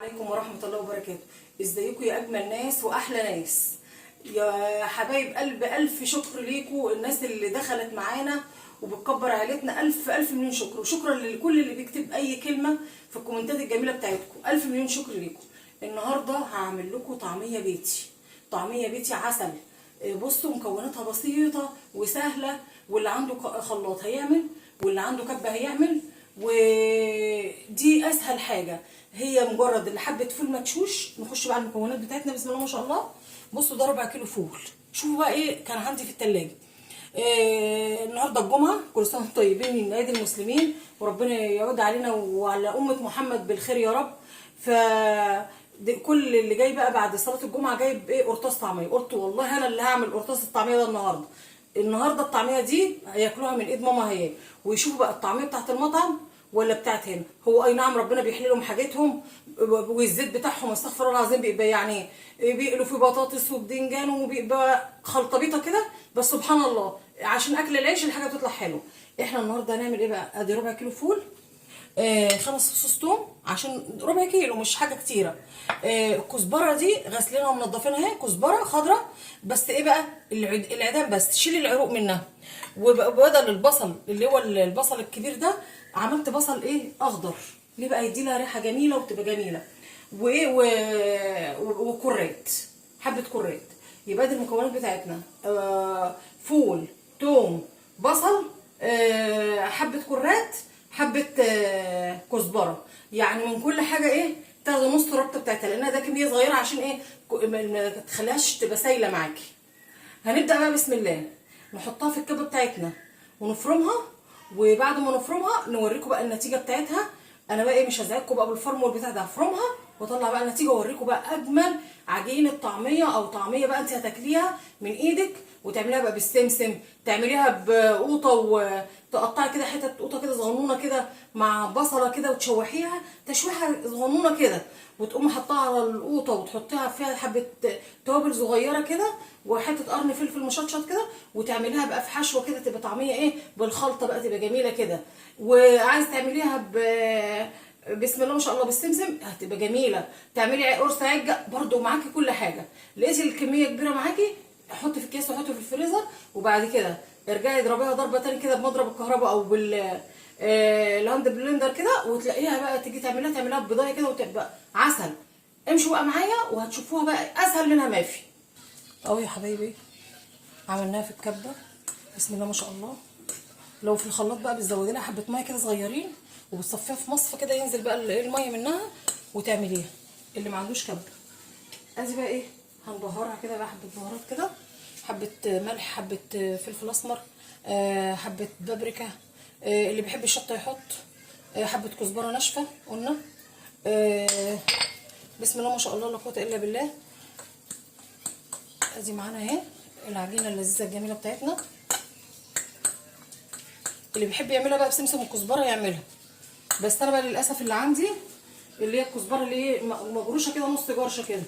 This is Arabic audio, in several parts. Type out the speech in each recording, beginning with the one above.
عليكم ورحمة الله وبركاته. ازيكم يا اجمل ناس واحلى ناس يا حبايب قلب؟ الف شكر ليكم الناس اللي دخلت معانا وبتكبر عيلتنا. الف الف مليون شكر، وشكرا لكل اللي بيكتب اي كلمة في الكومنتات الجميلة بتاعتكم. الف مليون شكر ليكم. النهاردة هعمل لكم طعمية بيتي، طعمية بيتي عسل. بصوا مكوناتها بسيطة وسهلة، واللي عنده خلاط هيعمل واللي عنده كبة هيعمل، ودي اسهل حاجة. هي مجرد اللي حبة فول مدشوش. نخش بقى على المكونات بتاعتنا بسم الله ما شاء الله. بصوا ده ربع كيلو فول. شوفوا بقى ايه كان عندي في التلاجة. النهارده الجمعة، كل سنة وانتم طيبين من عيد المسلمين، وربنا يعود علينا وعلى أمة محمد بالخير يا رب. ف كل اللي جاي بقى بعد صلاة الجمعة جايب ايه؟ قرطاس طعمية. قلت والله انا اللي هعمل قرطاس الطعمية ده النهارده الطعميه دي هياكلوها من ايد ماما هي، ويشوفوا بقى الطعميه بتاعت المطعم ولا بتاعت هنا. هو اي نعم ربنا بيحلي لهم حاجتهم، والزيت بتاعهم استغفر الله العظيم بيبقى يعني بيقلوا في بطاطس وبدنجان وبيبقى خلطبيطه كده، بس سبحان الله عشان اكل العيش الحاجه بتطلع حلوه. احنا النهارده هنعمل ايه بقى؟ ادي ربع كيلو فول، 5 فصوص توم عشان ربع كيلو مش حاجه كتيره. الكزبره دي غسلينها ومنضفينها اهي، كزبره خضراء بس ايه بقى العيدان بس، تشيلي العروق منها. وبدل البصل اللي هو البصل الكبير ده عملت بصل ايه؟ اخضر. ليه بقى؟ يدي لها ريحه جميله وبتبقى جميله. وايه وكرات، حبه كرات. يبقى دي المكونات بتاعتنا: فول، توم، بصل، حبه كرات، حبه كزبره. يعني من كل حاجه ايه؟ تاخدي نص الربطه بتاعتها، لانها ده كميه صغيره عشان ايه؟ ما تخليهاش تبقى سايله معاكي. هنبدا بقى بسم الله نحطها في الكبه بتاعتنا ونفرمها، وبعد ما نفرمها نوريكم بقى النتيجه بتاعتها. انا بقى ايه مش هزعجكم بقى بالفرم بتاع ده، هفرمها واطلع بقى النتيجه واوريكم بقى اجمل عجينه طعميه، او طعميه بقى انت هتاكليها من ايدك وتعمليها بقى بالسمسم، تعمليها بقوطه وتقطعي كده حتت قوطه كده صغنونه كده مع بصله كده وتشوحيها تشويحه صغنونه كده، وتقومي حطها على القوطه وتحطيها فيها حبه توابل صغيره كده وحته قرن فلفل مشطشط كده، وتعمليها بقى في حشوه كده تبقى طعميه ايه بالخلطه بقى تبقى جميله كده. وعايز تعمليها بسم الله ما شاء الله بالسمسم هتبقى جميله. تعملي قرص عجه برده معاكي كل حاجه. لقيتي الكميه كبيره معاكي حطي في الكيس وحطي في الفريزر، وبعد كده ارجعي اضربيها ضربه تاني كده بمضرب الكهرباء او الهاند بلندر كده، وتلاقيها بقى تيجي تعمليها ببضايه كده وتبقى عسل. امشوا بقى معايا وهتشوفوها بقى اسهل منها ما في. اهو يا حبايبي عملناها في الكبه بسم الله ما شاء الله. لو في الخلاط بقى بتزودي لها حبه ميه كده صغيرين وبتصفيها في مصفى كده ينزل بقى الميه منها وتعمليها. اللي ما عندوش كبه ادي بقى ايه هنبهرها كده بقى، حبه بهارات كده، حبه ملح، حبه فلفل اسمر، حبه بابريكا، اللي بيحب الشطه يحط، حبه كزبره ناشفه قلنا. بسم الله ما شاء الله لا قوه الا بالله. ادي معانا اهي العجينه اللذيذه الجميله بتاعتنا. اللي بيحب يعملها بقى بسمسم وكزبره يعملها، بس انا بقى للاسف اللي عندي اللي هي الكزبره اللي هي مجروشه كده نص جرشه كده.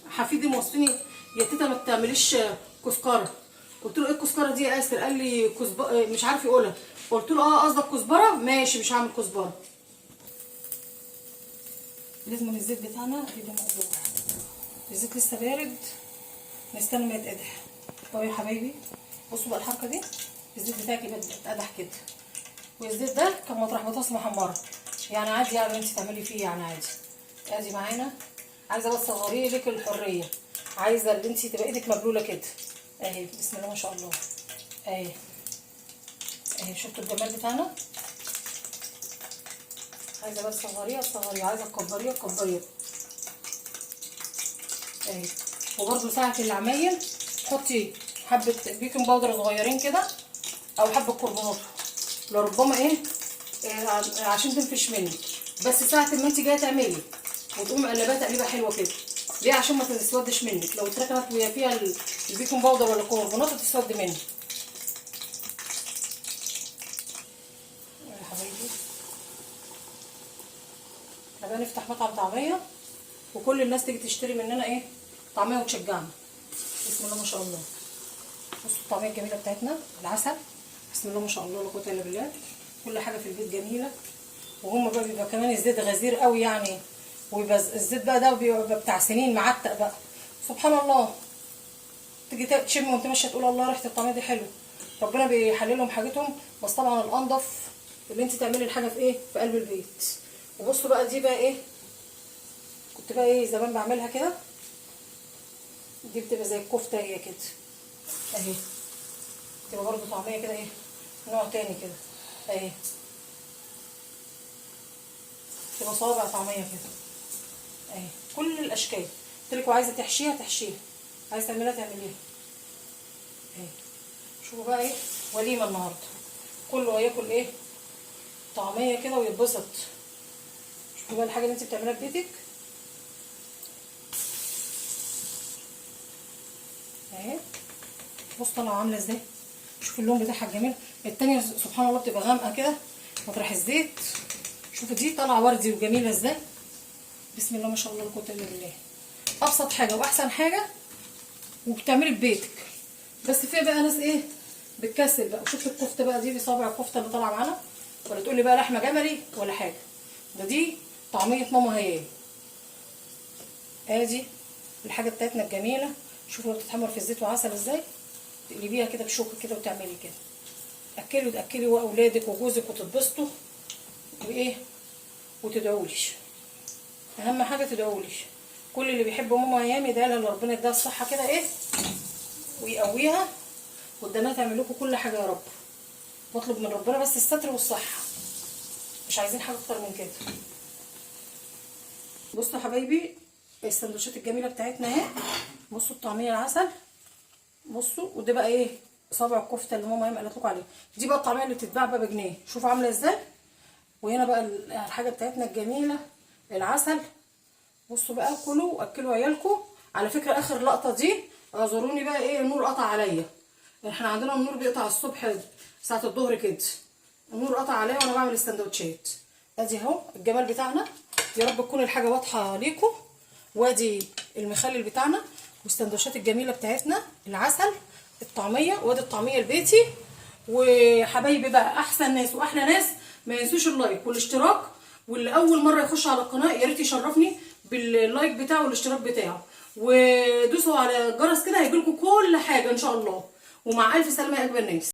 حفيدي موصيني يا تيتا ما تعمليش كزبره. قلت له ايه الكزبره دي يا اسر؟ قال لي كزبره مش عارف يقولها. قلت له اه قصدك كزبره؟ ماشي مش هعمل كزبره. لازم الزيت بتاعنا يبقى مقدور. الزيت لسه بارد نستنى ما يتقدح. اهو يا حبايبي بصوا بقى الحركه دي، الزيت بتاعك يبقى اتقدح كده، والزيت ده كان مطرح بطاطس محمره يعني عادي، يعني انت تعملي فيه يعني عادي. ادي معانا عايزه بس تصغريه لك الحريه، عايزه اللي انت تبقى ايدك مبلوله كده اهي بسم الله ما شاء الله. اهي شفتوا الجمال بتاعنا. عايزه بس تصغريها، عايزه تكبريها اهي. وبرده ساعه العمايل حطي حبه بيكنج باودر صغيرين كده او حبه كربونات لربما ايه عشان تنفش مني. بس ساعه ما انت جايه تعملي وتقومي مقلباها تقليبه حلوه كده. ليه؟ عشان ما تسودش منك. لو اتركنت وهي فيها البيكنج باودر ولا الكربونات تسود مني يا حبايبي. احنا بقى نفتح مطعم طعميه وكل الناس تيجي تشتري مننا ايه طعميه وتشجعنا. بسم الله ما شاء الله. بصوا الطعميه الجميله بتاعتنا العسل بسم الله ما شاء الله لا قوه الا بالله. كل حاجه في البيت جميله وهم بقى بيبقى كمان الزيت غزير قوي يعني، ويبقى الزيت بقى ده بيبقى بتاع سنين معتق بقى. سبحان الله، تيجي تشم وانت ماشيه تقول الله ريحه الطعميه دي حلوه. ربنا بيحللهم حاجتهم، بس طبعا الانضف اللي انت تعملي الحاجه في ايه، في قلب البيت. وبصوا بقى دي بقى ايه، كنت بقى ايه زمان بعملها كده. دي بتبقى زي الكفته هي كده اهي، تبقى برضو طعميه كده ايه، نوع تاني كده اهي، تبقى صوابع طعميه كده اهي، كل الاشكال. قلت لكم عايزه تحشيها تحشيها، عايزه تعمليها تعمليها اهي. شوفوا بقى ايه، وليمه النهارده، كله هياكل ايه، طعميه كده ويتبسط. شوفوا بقى الحاجه اللي انت بتعمليها في بيتك اهي. بص طالعه عامله ازاي، شوفوا اللون بتاعها الجميل. التانيه سبحان الله بتبقى غامقه كده مطرح الزيت. شوفوا دي طالعه وردي وجميله ازاي، بسم الله ما شاء الله لا قوه الا بالله. ابسط حاجه واحسن حاجه وبتعملي في بيتك. بس في بقى ناس ايه بتكسل بقى. شوف الكفته بقى دي بصابع الكفته اللي طالعه معانا، ولا تقول لي بقى لحمه جملي ولا حاجه. دي طعميه ماما هي. ادي الحاجه بتاعتنا الجميله. شوفوا بتتحمر في الزيت وعسل ازاي، تقلبيها كده بشوكه كده وتعملي كده. اكلي وتاكلي واولادك وجوزك وتتبسطوا وايه، وتدعولي. اهم حاجه تدعولي. كل اللي بيحب ماما ايام يدعي لها ربنا يديها الصحه كده ايه، ويقويها قدامها تعمل لكم كل حاجه يا رب. واطلب من ربنا بس الستر والصحه، مش عايزين حاجه اكتر من كده. بصوا يا حبايبي السندوتشات الجميله بتاعتنا اهي. بصوا الطعميه العسل، بصوا. وده بقى ايه، صابع الكفته اللي ماما ايام قالت لكم عليه. دي بقى الطعميه اللي بتتباع بقى بجنيه، شوفوا عامله ازاي. وهنا بقى الحاجه بتاعتنا الجميله العسل. بصوا بقى كلوا واكلوا عيالكم. على فكره اخر لقطه دي اعذروني بقى ايه، النور قطع عليا. احنا عندنا النور بيقطع الصبح ساعه الظهر كده، النور قطع عليا وانا بعمل السندوتشات. ادي اهو الجمال بتاعنا. يا رب تكون الحاجه واضحه ليكم. وادي المخلل بتاعنا والسندوتشات الجميله بتاعتنا العسل الطعميه، وادي الطعميه البيتي. وحبايبي بقى احسن ناس واحلى ناس، ما ينسوش اللايك والاشتراك. واللي اول مره يخش على القناه يا ريت يشرفني باللايك بتاعه والاشتراك بتاعه، ودوسوا على الجرس كده هيجيلكم كل حاجه ان شاء الله. ومع الف سلامه يا اجمل ناس.